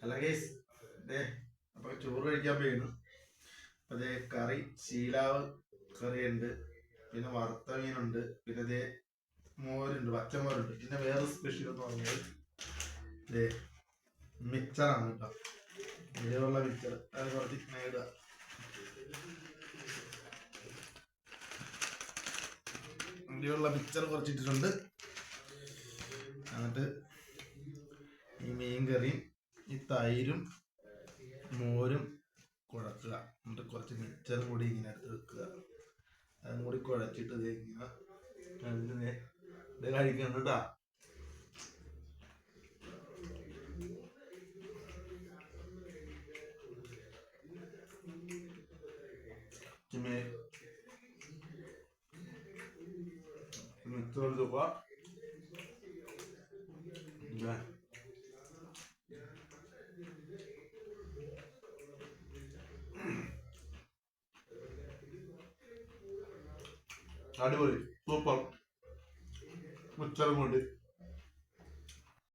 അല്ല ഗൈസ് അപ്പൊ ചോറ് കഴിക്കാൻ പോയിരുന്നു. അതേ കറി ശീലാവ് കറിയുണ്ട്, പിന്നെ വറുത്ത മീനുണ്ട്, പിന്നെ അതേ മോരുണ്ട്, പച്ചമോരുണ്ട്, പിന്നെ വേറെ സ്പെഷ്യൽ എന്ന് പറഞ്ഞത് ഇതേ മിക്സറാണ് കേട്ടോ. ഇതേപോലുള്ള മിക്സർ അത് കുറച്ച് നേടുക. ഇങ്ങനെയുള്ള മിക്സർ കുറച്ചിട്ടിട്ടുണ്ട്. എന്നിട്ട് ഈ മീൻ കറിയും ഈ തൈരും മോരും കുഴക്കുക. എന്നിട്ട് കുറച്ച് മിക്സറും കൂടി ഇങ്ങനെ എടുത്ത് വെക്കുക. അതും കൂടി കുഴച്ചിട്ട് ഇങ്ങനെ ഇത് കഴിക്കണം കേട്ടാ. മിക്സർ എടുക്കുക. അടിപൊളി, സൂപ്പർ മിക്സറും കൊണ്ട്